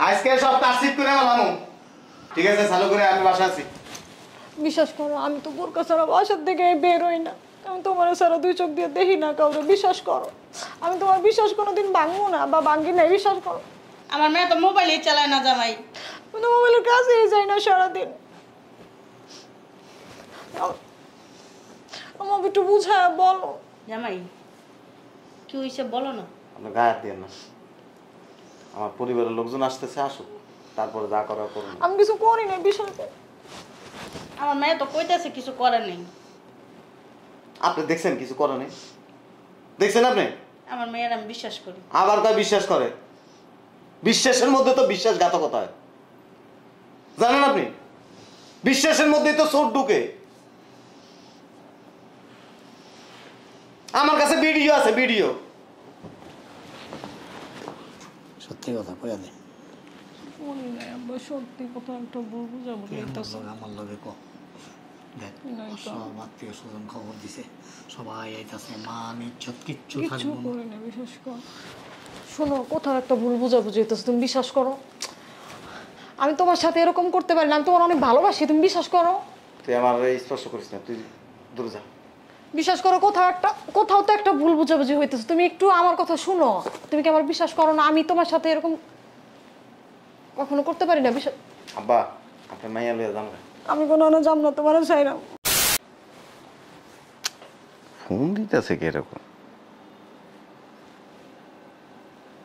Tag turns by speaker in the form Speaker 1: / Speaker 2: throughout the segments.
Speaker 1: আজকে সব কাজ ঠিক করে বলামু। ঠিক আছে, চালু করে আমি বাসা আছি।
Speaker 2: বিশ্বাস করো, আমি তো বোরকা ছাড়া বাসার থেকে বের হই না। আমি তোমার ছাড়া দুই চোখ দিয়ে দেখি না কাউকে। বিশ্বাস করো, আমি তোমার বিশ্বাস কোনোদিন ভাঙবো না বা ভাঙি না। বিশ্বাস করো।
Speaker 3: আমার মেয়ে তো মোবাইলই চালায় না জামাই।
Speaker 2: আমি তো মোবাইলের কাছেই যাই না সারাদিন। আমাকে একটু বুঝায় বলো।
Speaker 3: জামাই কি হয়েছে বলো না।
Speaker 1: আপনার গায়ে হাত দিয়ে না। আমার পরিবারের লোকজন আসতেছে, আসুক, তারপরে যা করার করুন।
Speaker 2: আমি কিছু করি না বিশ্বাস করো।
Speaker 3: আমার মেয়ে তো কইতেছে কিছু করে নেই।
Speaker 1: আপনি দেখছেন কিছু করে নেই? দেখছেন আপনি?
Speaker 3: আমার মেয়ের আমি বিশ্বাস করি।
Speaker 1: আবার তা বিশ্বাস করে? বিশ্বাসের মধ্যে তো বিশ্বাসঘাতকতা হয়, জানেন আপনি? বিশ্বাসের মধ্যেই তো চোট ঢুকে। আমার কাছে ভিডিও আছে, ভিডিও।
Speaker 4: সত্যি কথা কইয়া দে।
Speaker 2: মনে নাই আব্বা, সত্যি কথা একটা বলবো যাবো।
Speaker 4: আমার লগে ক দেখ, সব আত্মীয় স্বজন খবর দিছে, সবাই আইতাছে, মান ইজ্জত কিচ্ছু থাকবে না।
Speaker 2: করি না, বিশ্বাস করো। শোনো, কোথাও একটা ভুল বুঝাবুঝি হইতেছে, তুমি বিশ্বাস করো। আমি তোমার সাথে এরকম করতে পারি না। আমি তোমার অনেক ভালোবাসি, তুমি বিশ্বাস করো।
Speaker 1: তুই আমার স্পর্শ করিস না, তুই দূরে যা।
Speaker 2: বিশ্বাস করো, কোথাও তো একটা ভুল বুঝাবুঝি হইতেছে। তুমি একটু আমার কথা শুনো। তুমি কি আমার বিশ্বাস করো না? আমি তোমার সাথে এরকম কখনো করতে পারি না। বিশ্বাস
Speaker 1: আব্বা, আপনার মাইয়া লইয়া যান।
Speaker 2: আমি কোনো যাম না তোমার চাই না।
Speaker 1: ফোন দিতেছে কি এরকম?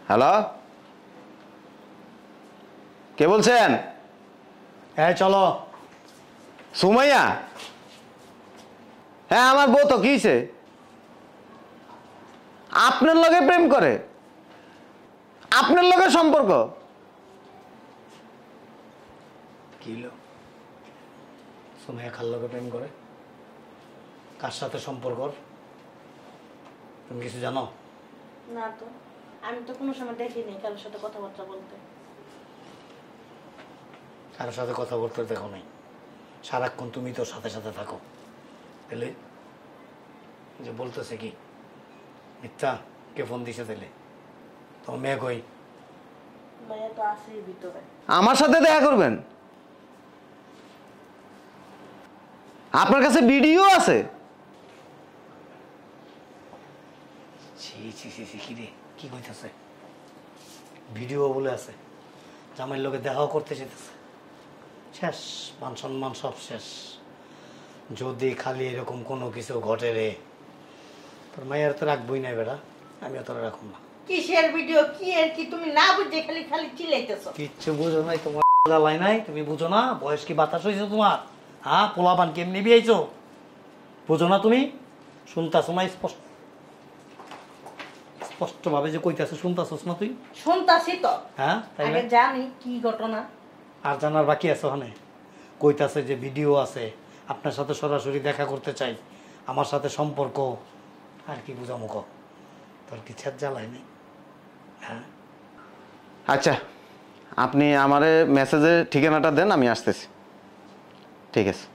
Speaker 1: হ্যালো, কে বলছেন?
Speaker 4: হ্যাঁ চলো।
Speaker 1: সুমাইয়া? হ্যাঁ, আমার বউ তো। কিছে? আপনার লগে প্রেম করে? আপনার লগে সম্পর্ক?
Speaker 4: কি হলো? সুমাইয়া খাল লগে প্রেম করে? কার সাথে সম্পর্ক? তুমি কিছু জানো?
Speaker 3: না তো, আমি তো কোনো সময় দেখিনি কারোর সাথে কথাবার্তা বলতে।
Speaker 4: কারোর সাথে কথা বলতে দেখো নাই? সারাক্ষণ তুমি তোর সাথে সাথে থাকো, তাহলে যে বলতেছে কি মিথ্যা? কে ফোন দিছে তাহলে? তোমার মেয়ে কই?
Speaker 3: মেয়ে তো আছেই ভিতরে।
Speaker 1: আমার সাথে দেখা করবেন? আপনার কাছে ভিডিও আছে?
Speaker 4: ছি ছি ছি ছি, কি রে, কি কইতেছে? ভিডিও বলে আছে, জামাইয়ের লোকে দেখাও করতে যেতেছে। শেষ, মান সম্মান সব শেষ। যদি খালি এরকম কোনো কিছু ঘটে রে, তোর মায়ের তো রাখবই না বেড়া, আমিও তোর রাখুন না।
Speaker 3: কিসের ভিডিও, কি এর কি তুমি না বুঝে খালি খালি চিল্লাইতেছো?
Speaker 4: কিচ্ছু বুঝো নাই তোমার জ্বালাই নাই, তুমি বুঝো না? বয়স কি বাতাস হয়েছে তোমার? হ্যাঁ, পোলাপান কেমনি বিয়েছো বুঝো না তুমি? শুনতাছো না? স্পষ্ট স্পষ্ট ভাবে যে কইতাছে, শুনতাছস না তুই?
Speaker 3: শুনতাছি তো।
Speaker 4: হ্যাঁ, তাই
Speaker 3: আগে
Speaker 4: না?
Speaker 3: জানি কি ঘটনা।
Speaker 4: আর জানার বাকি আছে ওখানে? কইতাছে যে ভিডিও আছে, আপনার সাথে সরাসরি দেখা করতে চাই, আমার সাথে সম্পর্ক। আর কি বুঝামো ক? তোর কি ছেদ জ্বালাই নেই? হ্যাঁ,
Speaker 1: আচ্ছা, আপনি আমারে মেসেজে ঠিকানাটা দেন, আমি আসতেছি। ঠিক আছে।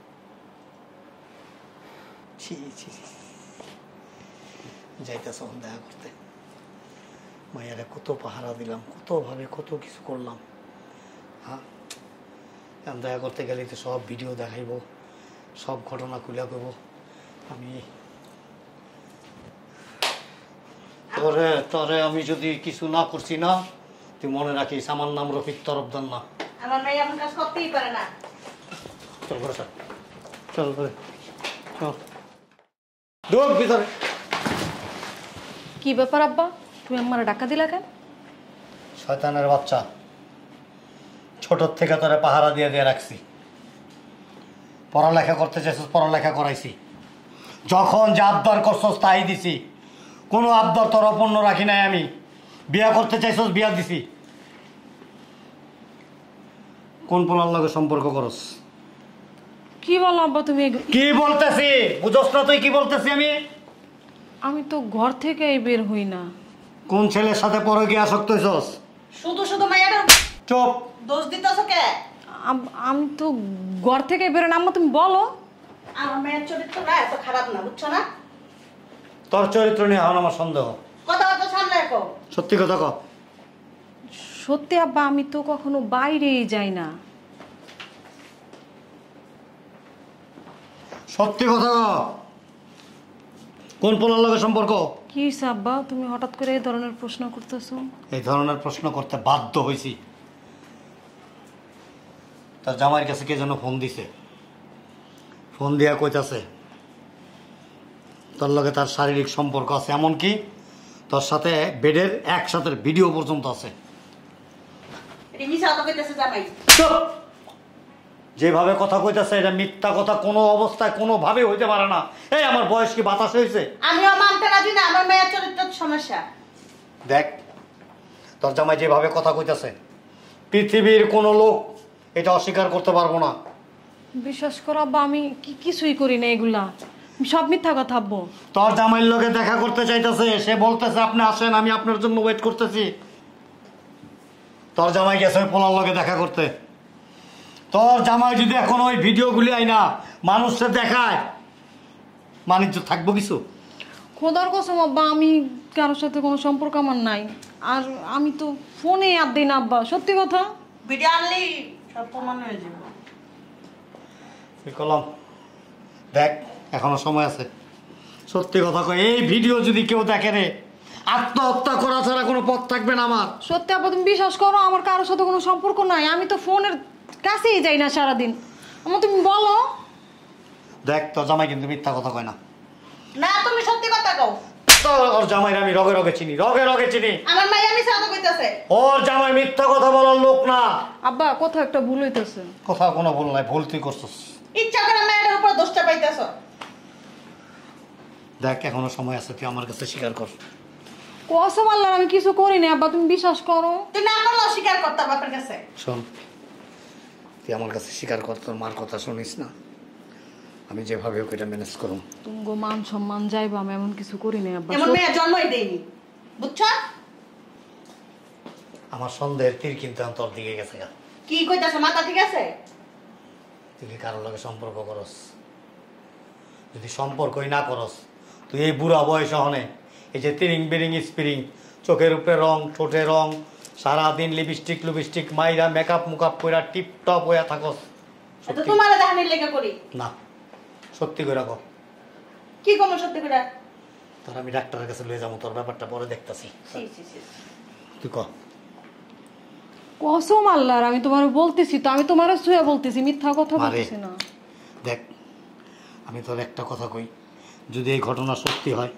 Speaker 4: ছি ছি ছি, যাইতেছ দেখা করতে? মায়েরা কত পাহারা দিলাম, কত ভাবে কত কিছু করলাম। হ্যাঁ, দেখা করতে গেলে তো সব ভিডিও দেখাইব, সব ঘটনা খুলে দেব আমি। তরে তরে আমি যদি কিছু না করছি না, তুই মনে রাখিস আমার নাম রফিক তরফদার না।
Speaker 3: আমার মেয়ে এমন কাজ করতেই পারে না।
Speaker 4: চল ঘরে চল, চল ঘরে চল, ঢোক ভিতরে।
Speaker 2: কি ব্যাপার আব্বা, তুমি আমার ডাকা দিলা কেন?
Speaker 4: শয়তানের বাচ্চা, ছোটোর থেকে তোরে পাহারা দিয়ে দিয়ে রাখছি। পড়ালেখা করতে চাইছিস, পড়ালেখা করাইছি। যখন যা আবদার করছস তাই দিছি, কোনো আবদার তোর অপূর্ণ রাখি নাই আমি। বিয়া করতে চাইছস, বিয়া দিছি। কোন পোলার লগে সম্পর্ক করস?
Speaker 2: কি বলো আব্বা তুমি?
Speaker 4: কি বলতেছি বুঝস না তুই? কি বলতেছি
Speaker 2: আমি তো ঘর থেকে বের হই না।
Speaker 4: কোন ছেলের সাথে পরে গিয়ে আসক্ত হইছস?
Speaker 3: শুধু শুধু মায়ের
Speaker 4: চুপ।
Speaker 3: দোষ দিতেছো কে?
Speaker 2: আমি তো ঘর থেকে বের হই না। আম্মা তুমি বলো।
Speaker 3: আমার মেয়ের চরিত্রটা এত খারাপ না, বুঝছো না?
Speaker 4: তোর চরিত্র নিয়ে এখন আমার সন্দেহ।
Speaker 3: কথাবার্তা সামনে রাখো।
Speaker 4: সত্যি কথা ক।
Speaker 2: সত্যি আব্বা আমি তো কখনো বাইরেই যাই না।
Speaker 4: সত্যি কথা কও। কোন পোলার লগে সম্পর্ক?
Speaker 2: কি হইছে আব্বা তুমি হঠাৎ করে এই ধরনের প্রশ্ন করতেছো?
Speaker 4: এই ধরনের প্রশ্ন করতে বাধ্য হয়েছি। তার জামাইয়ের কাছে কে যেন ফোন দিছে, ফোন দিয়া কইতাছে তোর লগে তার শারীরিক সম্পর্ক আছে, এমনকি তোর সাথে বেডের একসাথে ভিডিও পর্যন্ত আছে।
Speaker 3: এটা মিছা কথা কইতেছে জামাই।
Speaker 4: চুপ! যেভাবে কথা কইতাছে এটা মিথ্যা কথা কোনো অবস্থায় কোনোভাবে হইতে পারে না। এই আমার বয়স কি বাতাস হয়েছে?
Speaker 3: আমিও মানতে রাজি না, আমার মেয়ের চরিত্রের সমস্যা।
Speaker 4: দেখ তোর জামাই যেভাবে কথা কইতাছে পৃথিবীর কোনো লোক এটা অস্বীকার করতে পারবো না।
Speaker 2: বিশ্বাস করো আব্বা আমি কিছুই করি না এগুলা, আমি সব মিথ্যা কথা আব্বু।
Speaker 4: তোর জামাইয়ের লোকে দেখা করতে চাইতেছে, সে বলতেছে আপনি আসেন, আমি আপনার জন্য ওয়েট করতেছি। তোর জামাই গেছে ওই পোলার লোকে দেখা করতে। তোর জামাই যদি এখন ওই ভিডিওগুলি আইনা মানুষকে দেখায়, বাণিজ্য থাকবো কিছু?
Speaker 2: খোদার কসম আব্বা আমি কারোর সাথে কোনো সম্পর্ক আমার নাই, আর আমি তো ফোনে আর দিই না আব্বা, সত্যি কথা।
Speaker 3: ভিডিও আনলেই সব প্রমাণ হয়ে যাবে।
Speaker 4: কলম দেখ এখনো সময় আছে। সত্যি কথা কই, এই ভিডিও যদি কেউ দেখে রে, আত্মহত্যা করা ছাড়া কোনো পথ থাকবে না আমার।
Speaker 2: সত্যি আব্বা তুমি বিশ্বাস করো আমার কারোর সাথে কোনো সম্পর্ক নাই, আমি তো ফোনের কাছেই যাই না সারাদিন। আমার তুমি বলো।
Speaker 4: দেখ তোর জামাই কিন্তু মিথ্যা কথা কয় না।
Speaker 3: না তুমি সত্যি কথা কও।
Speaker 4: ওর জামাইর আমি রগে রগে চিনি, রগে রগে চিনি।
Speaker 3: আমার মাইয়া মিছা কথা কইতাছে।
Speaker 4: ওর জামাই মিথ্যা কথা বলার লোক না।
Speaker 2: আব্বা কোথাও একটা ভুল হইতেছে।
Speaker 4: কোথাও কোনো ভুল নাই, ভুল তুই করছিস।
Speaker 3: ইচ্ছা করে মেয়েটার উপর দোষটা পাইতেছো।
Speaker 4: দেখ এখনো সময় আছে, তুই আমার কাছে স্বীকার কর।
Speaker 2: কসম আল্লাহ আমি কিছু করি না আব্বা, তুমি বিশ্বাস করো।
Speaker 3: তুই না করলে অস্বীকার করতে বাপের কাছে।
Speaker 4: শোন, তুই আমার কাছে স্বীকার কর, তোর মার কথা শুনিস না। আমি যেভাবে ওকে এটা ম্যানেজ করুম।
Speaker 2: তুমি গো মান সম্মান যাইবা, আমি এমন কিছু করি না আব্বা।
Speaker 3: এমন মেয়ে জন্মই দেয়নি, বুঝছো?
Speaker 4: আমার সন্দেহের তীর কিন্তু এখন তোর দিকে গেছে গা।
Speaker 3: কি কইতাছে মাথা ঠিক আছে?
Speaker 4: তুই কি কারোর লগে সম্পর্ক করস? যদি সম্পর্কই না করস, তুই এই বুড়া বয়স হনে এই যে তিরিং বিরিং স্প্রিং, চোখের উপরে রং, ঠোঁটে রং, সারাদিন লিপস্টিক লুপস্টিক মাইরা মেকআপ মুকআপ কইরা টিপ টপ হইয়া থাকস।
Speaker 3: এটা তোমার দেখানির লেগে করি
Speaker 4: না, সত্যি করে কর।
Speaker 3: কি কোন সত্যি করে?
Speaker 4: তোর আমি ডাক্তারের কাছে লয়ে যাবো, তোর ব্যাপারটা পরে দেখতাছি। তুই ক।
Speaker 2: কসম আল্লাহর আমি তোমার বলতেছি তো, আমি তোমার ছুঁয়ে বলতেছি, মিথ্যা কথা
Speaker 4: মারে।
Speaker 2: বলতেছি না।
Speaker 4: দেখ আমি তোর একটা কথা কই, যদি এই ঘটনা সত্যি হয়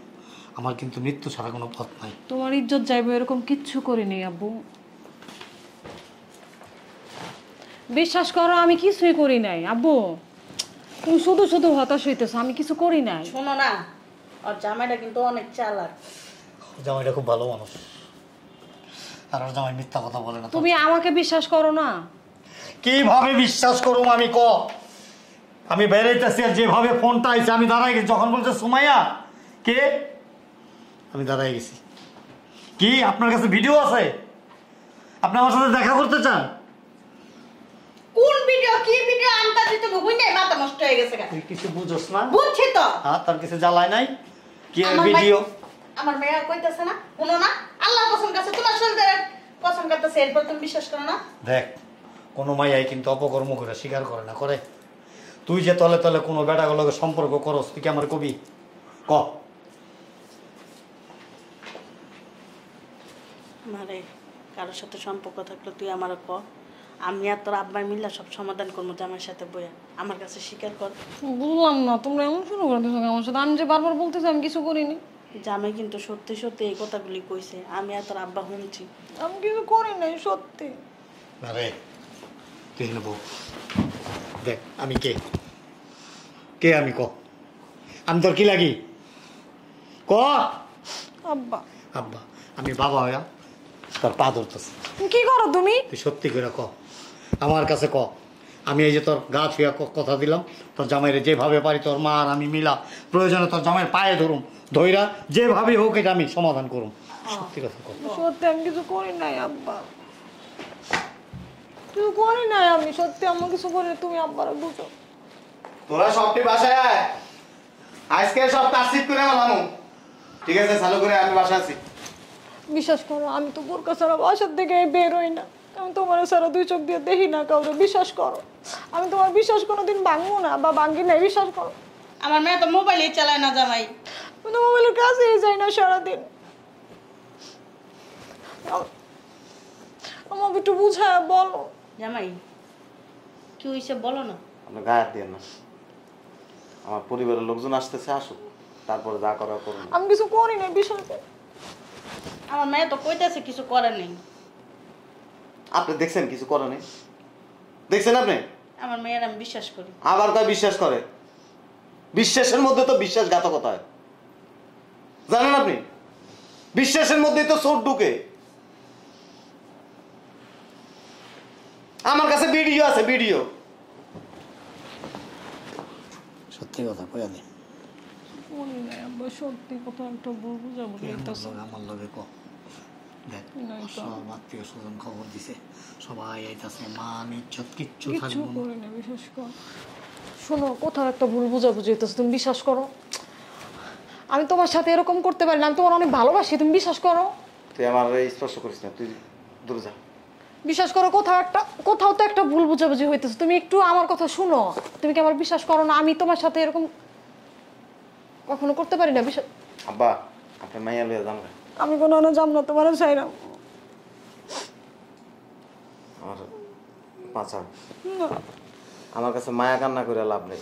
Speaker 4: আমার কিন্তু মৃত্যু ছাড়া কোনো পথ নাই।
Speaker 2: তোমার ইজ্জত যাইবে এরকম কিচ্ছু করিনি আব্বু, বিশ্বাস করো আমি কিছুই করি নাই আব্বু। তুমি শুধু শুধু হতাশ হইতেছো, আমি কিছু করি নাই।
Speaker 3: শোনো না, ওর জামাইটা কিন্তু অনেক চালাক।
Speaker 4: জামাইটা খুব ভালো মানুষ, আর ওর জামাই মিথ্যা কথা বলে না।
Speaker 2: তুমি আমাকে বিশ্বাস করো না?
Speaker 4: কিভাবে বিশ্বাস করুম আমি ক? আমি বেরাইতেছি আর যেভাবে ফোনটা আইছে আমি দাঁড়াই গেছি, যখন বলছে সুমাইয়া কে, আমি দাঁড়াই গেছি। কি আপনার কাছে ভিডিও আছে? আপনি আমার সাথে দেখা করতে চান?
Speaker 3: কোন ভিডিও কি ভিডিও আনতা দিতে বুঝিনি, মাথা নষ্ট হয়ে গেছে গা।
Speaker 4: তুই কিছু বুঝোস না?
Speaker 3: বুঝছি তো।
Speaker 4: হ্যাঁ, তার কিছু জ্বালায় নাই কি আর
Speaker 3: আমার
Speaker 4: ভিডিও?
Speaker 3: আমার মেয়ে কইতাছে না, শুনো না, আল্লাহ কসম কাছে তোমার শরীরের কসম করতেছে, এরপর তুমি বিশ্বাস করো না?
Speaker 4: দেখ কোনো মাইয়াই কিন্তু অপকর্ম করে স্বীকার করে না, করে? তুই যে তলে তলে কোনো বেটাগুলোকে সম্পর্ক করস, তুই কি আমার কবি ক?
Speaker 3: মারে কারোর সাথে সম্পর্ক থাকলে তুই আমার ক, আমি আর তোর আব্বাই মিল্লা সব সমাধান করবো জামাইয়ের সাথে বইয়া। আমার কাছে স্বীকার কর।
Speaker 2: বুঝলাম না তোমরা এমন শুরু করে দিছো আমার সাথে, আমি যে বারবার বলতেছি আমি কিছু করিনি।
Speaker 3: জামাই কিন্তু সত্যি সত্যি এই কথাগুলি কইছে, আমি আর তোর আব্বা শুনছি।
Speaker 2: আমি কিছু করি নাই সত্যি।
Speaker 4: আরে তুই নেব, দেখ আমি কে, কে আমি ক? আমি তোর কি লাগি ক?
Speaker 2: আব্বা
Speaker 4: আব্বা, আমি বাবা হইয়া তোর পা ধরতেছি।
Speaker 2: কি করো তুমি?
Speaker 4: তুই সত্যি করে ক, আমার কাছে ক। আমি এই যে তোর গা ছুঁয়া কথা দিলাম, তোর জামাইরে যেভাবে পারি তোর মা আর আমি মিলা প্রয়োজনে তোর জামাইয়ের পায়ে ধরুম, ধইরা যেভাবে হোক এটা আমি সমাধান করুম। সত্যি কথা ক।
Speaker 2: সত্যি আমি কিছু করি নাই আব্বা, কিছু করি নাই আমি, সত্যি আমি কিছু করি নাই, তুমি আব্বারা বুঝো।
Speaker 1: তোরা সবটি বাসায় আয়, আজকে সব কাজ ঠিক করে গেলাম। ঠিক আছে, চালু করে আমি বাসায় আছি।
Speaker 2: বিশ্বাস করো আমি তো বোরকা ছাড়া বাসার থেকে বেরোই না, আমি তোমার ছাড়া দুই চোখ দিয়ে দেখি না কাউরে, বিশ্বাস করো। আমি তোমার বিশ্বাস কোনোদিন ভাঙবো না বা ভাঙ্গি নাই, বিশ্বাস করো।
Speaker 3: আমার মেয়ে তো মোবাইলই চালায় না জামাই।
Speaker 2: আমি তো মোবাইলের কাছেই যাই না সারাদিন। আমাকে একটু বুঝায় বলো।
Speaker 3: জামাই কি হয়েছে বলো না।
Speaker 1: আপনি গায়ে হাত দিয়ে না, আমার পরিবারের লোকজন আসতেছে, আসুক, তারপরে যা করার করুন।
Speaker 2: আমি কিছু করি না, বিশ্বাস করো।
Speaker 3: আমার মেয়ে তো কইতেছে কিছু করে নেই।
Speaker 1: আপনি দেখছেন কিছু করে নেই? দেখছেন আপনি?
Speaker 3: আমার মেয়ের আমি বিশ্বাস করি।
Speaker 1: আবার কয় বিশ্বাস করে? বিশ্বাসের মধ্যে তো বিশ্বাসঘাতকতা হয়, জানেন আপনি? বিশ্বাসের মধ্যেই তো চোর ঢুকে। আমার কাছে ভিডিও আছে, ভিডিও।
Speaker 4: সত্যি কথা কইয়া দে।
Speaker 2: মনে নাই আব্বা, সত্যি কথা একটা বলবো যাবো
Speaker 4: আমার লগে ক দেখ, সব আত্মীয় স্বজন খবর দিছে, সবাই আইতাছে, মান ইজ্জত কিচ্ছু
Speaker 2: কিছু
Speaker 4: থাকবে না।
Speaker 2: করি না, বিশ্বাস করো। শোনো, কোথাও একটা ভুল বুঝাবুঝি হইতেছে, তুমি বিশ্বাস করো। আমি তোমার সাথে এরকম করতে পারি না, আমি তোমার অনেক ভালোবাসি, তুমি বিশ্বাস করো।
Speaker 1: তুই আমার স্পর্শ করিস না, তুই দূরে যা।
Speaker 2: বিশ্বাস করো, কোথাও তো একটা ভুল বুঝাবুঝি হইতেছে, তুমি একটু আমার কথা শুনো। তুমি কি আমার বিশ্বাস করো না? আমি তোমার সাথে এরকম কখনো করতে পারি না, বিশ্বাস।
Speaker 1: আব্বা, আপনার মাইয়া লইয়া যান।
Speaker 2: আমি কোনো যাম না, তোমার চাই না।
Speaker 1: আমার বাঁচা, আমার কাছে মায়া কান্না করে লাভ নেই।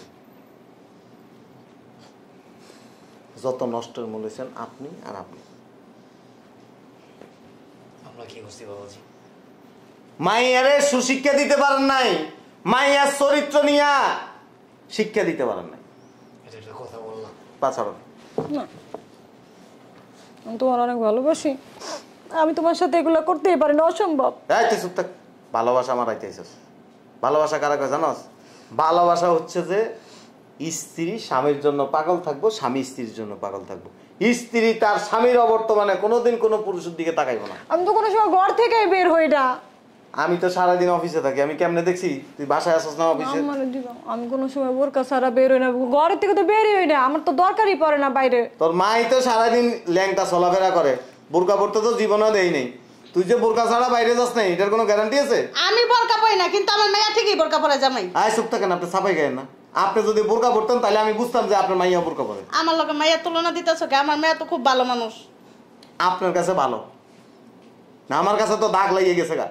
Speaker 1: যত নষ্টের মূল হয়েছেন আপনি আর আপনি।
Speaker 4: আমরা কি করছি বাবাজি?
Speaker 1: মাইয়ারে সুশিক্ষা দিতে পারেন নাই, মাইয়ার চরিত্র নিয়া শিক্ষা দিতে পারেন নাই।
Speaker 4: এটা একটা কথা বললাম।
Speaker 1: পাছাড়ো
Speaker 2: না, আমি তোমার অনেক ভালোবাসি, আমি তোমার সাথে এগুলো করতেই পারি না, অসম্ভব।
Speaker 1: এই তুই চুপ থাক। ভালোবাসা আমার আইতেছিস। ভালোবাসা কারা কয় জানোস? ভালোবাসা হচ্ছে যে স্ত্রী স্বামীর জন্য পাগল থাকবো, স্বামী স্ত্রীর জন্য পাগল থাকবো। স্ত্রী তার স্বামীর অবর্তমানে কোনোদিন কোনো পুরুষের দিকে তাকাইবো না।
Speaker 2: আমি তো কোনো সময় ঘর থেকেই বের হই না।
Speaker 1: আমি তো সারাদিন অফিসে থাকি, আমি কেমনে দেখছি তুই বাসায় আসছ না অফিসে?
Speaker 2: আমি কোনো সময় বোরকা ছাড়া বের হই না, ঘরের থেকে তো বেরই হই না, আমার তো দরকারই পড়ে না বাইরে।
Speaker 1: তোর মাই তো সারাদিন ল্যাংটা চলাফেরা করে, বোরকা পড়তে তো জীবনে দেই নেই। তুই যে বোরকা ছাড়া বাইরে যাস না, এটার কোনো গ্যারান্টি আছে?
Speaker 3: আমি বোরকা পরি না, কিন্তু আমার মেয়ে ঠিকই বোরকা পরে জামাই।
Speaker 1: আয় চুপ থাকেন, আপনি ছাপাই গায়েন না। আপনি যদি বোরকা পড়তেন তাহলে আমি বুঝতাম যে আপনার মাইয়া বোরকা পরে।
Speaker 3: আমার লগে মায়ের তুলনা দিতেছ কি? আমার মেয়ে তো খুব ভালো মানুষ।
Speaker 1: আপনার কাছে ভালো না, আমার কাছে তো দাগ লাগিয়ে গেছে গা।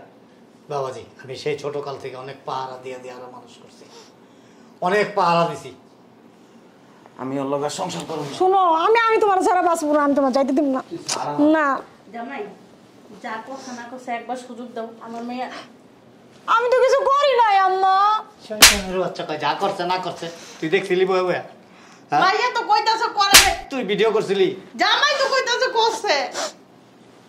Speaker 4: বাবাজি, আমি সেই ছোটকাল থেকে অনেক পাহারা দিয়ে দিয়ে আরো মানুষ করছি, অনেক পাহারা দিছি।
Speaker 1: আমি ওর লগে সংসার করব না।
Speaker 2: শোনো, আমি তোমার ছাড়া বাঁচবো না, আমি তোমার যাইতে দিব না। না,
Speaker 3: জামাই যা করছে না করছে একবার সুযোগ দাও। আমার মেয়ে
Speaker 2: আমি তো কিছু করি নাই আম্মা।
Speaker 4: শয়তানের বাচ্চা কয় যা করছে না করছে, তুই দেখছিলি বয়ে বয়ে? হ্যাঁ?
Speaker 3: মাইয়া তো কইতাছে করে নাই।
Speaker 4: তুই ভিডিও করছিলি?
Speaker 3: জামাই তো কইতাছে করছে।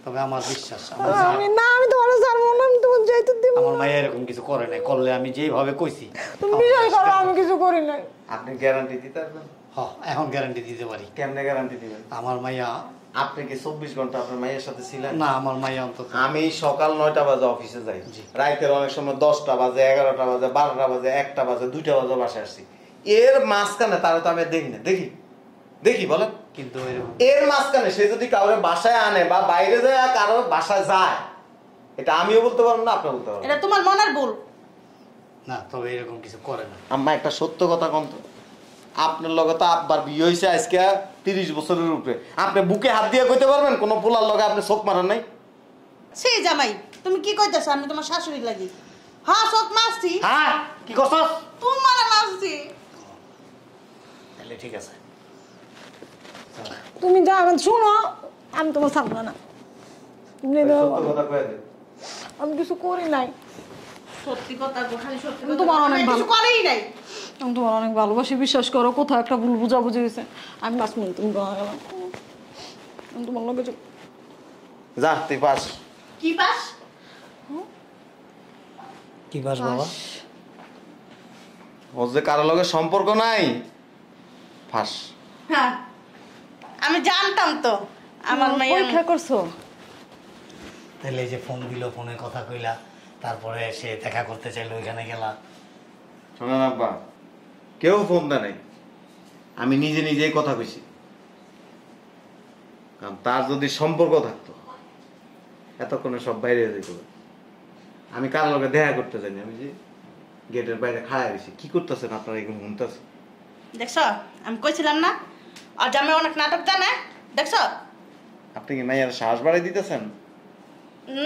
Speaker 4: তবে আমার বিশ্বাস,
Speaker 2: আমি তোমার ছাড়বো না, আমি তোমার যাইতে দিব
Speaker 4: আমার
Speaker 2: না।
Speaker 4: মাইয়া এরকম কিছু করে নাই, করলে আমি যেভাবে কইছি।
Speaker 2: তুমি বিশ্বাস করো, আমি কিছু করি নাই।
Speaker 1: আপনি গ্যারান্টি দিতে পারবেন?
Speaker 4: এখন গ্যারান্টি দিতে পারি।
Speaker 1: কেমনে গ্যারান্টি দিবেন?
Speaker 4: আমার মাইয়া,
Speaker 1: আপনি কি 24 ঘন্টা আপনার মাইয়ের সাথে ছিলেন?
Speaker 4: না আমার মাইয়া অন্তত
Speaker 1: আমি সকাল 9টা বাজে অফিসে যাই, রাতের অনেক সময় 10টা বাজে, 11টা বাজে, 12টা বাজে, 1টা বাজে, 2টা বাজে বাসায় আসছি। এর মাঝখানে তারা তো আমি দেখি না, দেখি বলেন?
Speaker 4: কিন্তু এরকম
Speaker 1: এর মাঝখানে সে যদি কাউরে বাসায় আনে বা বাইরে যায় কারো বাসায় যায়, এটা আমিও বলতে পারবো না, আপনিও বলতে পারবেন
Speaker 3: এটা
Speaker 1: না।
Speaker 3: তোমার মনের ভুল।
Speaker 4: না, তবে এরকম কিছু করে না।
Speaker 1: আম্মা একটা সত্য কথা কম তো, আপনার লগে তো আব্বার বিয়ে হয়েছে আজকে 30 বছরের উপরে। আপনি বুকে হাত দিয়ে কইতে পারবেন কোন পোলার লগে আপনি চোখ মারেন নাই?
Speaker 3: সেই জামাই তুমি কি কইতাছ? আমি তোমার শাশুড়ি লাগি। হ্যাঁ, চোখ মারছি।
Speaker 4: হ্যাঁ, কি করছস?
Speaker 3: তোমার মারছি।
Speaker 4: তাহলে ঠিক আছে।
Speaker 2: তুমি যা শুনো, আমি তোমার ছাড়বো না।
Speaker 1: সত্য কথা কয়ে দে।
Speaker 2: আমি কিছু করি নাই,
Speaker 3: সত্যি কথা গো, খালি সত্যি
Speaker 2: আমি
Speaker 3: কথা।
Speaker 2: তোমার অনেক
Speaker 3: আমি কিছু
Speaker 2: ভালো-
Speaker 3: করেই নাই।
Speaker 2: আমি তোমার অনেক ভালোবাসি, বিশ্বাস করো। কোথাও একটা ভুল বুঝাবুঝি হয়েছে, আমি 5 মিনিট তুমি গেলাম, আমি তোমার লোকে
Speaker 1: যা তুই পাস।
Speaker 3: কি পাস?
Speaker 4: কি বাস বাবা?
Speaker 1: ওর যে কারো লগে সম্পর্ক নাই, ফাঁস।
Speaker 3: হ্যাঁ, আমি জানতাম তো আমার মেয়ে।
Speaker 2: পরীক্ষা করছো?
Speaker 4: তাহলে এই যে ফোন দিল, ফোনে কথা কইলা, তারপরে সে দেখা করতে চাইলো, ওইখানে গেলা।
Speaker 1: শোনেন আব্বা, কেউ ফোন দেয় নাই, আমি নিজেই কথা কইছি। কারণ তার যদি সম্পর্ক থাকতো এতক্ষণে সব বাইরে হয়ে যেত। আমি কার লগে দেখা করতে জানি, আমি যে গেটের বাইরে খাড়া হয়েছি। কি করতেছেন আপনারা এগুলো শুনতেছে?
Speaker 3: দেখছ আমি কইছিলাম না আর জামাই অনেক নাটক জানে, দেখছ?
Speaker 1: আপনি কি মাইয়ার সাহস বাড়াই দিতেছেন?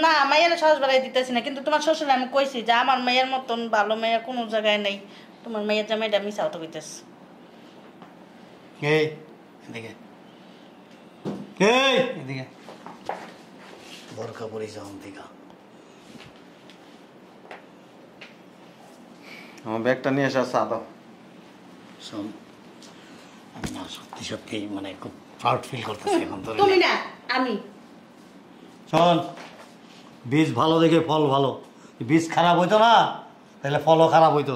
Speaker 3: না মাইয়ের সাহস বাড়াই দিতেছি না, কিন্তু তোমার শ্বশুর আমি কইছি যে আমার মেয়ের মতন ভালো মেয়ে কোনো জায়গায় নেই, তোমার মেয়ের জামাইটা মিশা হতে কইতেছ।
Speaker 4: এই এদিকে, এই এদিকে, বোরকা পরি যাও দিকা।
Speaker 1: আমার ব্যাগটা নিয়ে আসা চা দাও।
Speaker 4: শোন, আমি না সত্যি সত্যি মানে খুব প্রাউড ফিল করতেছি এখন তোর।
Speaker 3: তুমি না আমি।
Speaker 4: শোন, বীজ ভালো দেখে ফল ভালো, বীজ খারাপ হইতো না তাহলে ফলও খারাপ হইতো।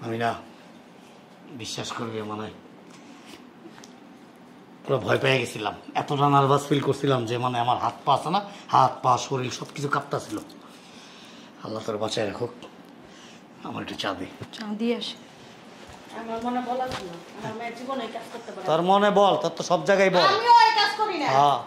Speaker 4: আমি না বিশ্বাস করবি মানে পুরো ভয় পেয়ে গেছিলাম, এতটা নার্ভাস ফিল করছিলাম যে মানে আমার হাত পা আছে না, হাত পা শরীর সব কিছু কাঁপতাছিল। আল্লাহ তোর বাঁচায় রাখুক। আমার একটু চা দে।
Speaker 2: চা দিয়ে আসি।
Speaker 3: আমার মনে বলা ছিল আমার মেয়ের জীবনে এই কাজ করতে পারে।
Speaker 4: তোর মনে বল, তোর তো সব জায়গায় বল।
Speaker 3: আমিও এই কাজ করি না।
Speaker 4: হ্যাঁ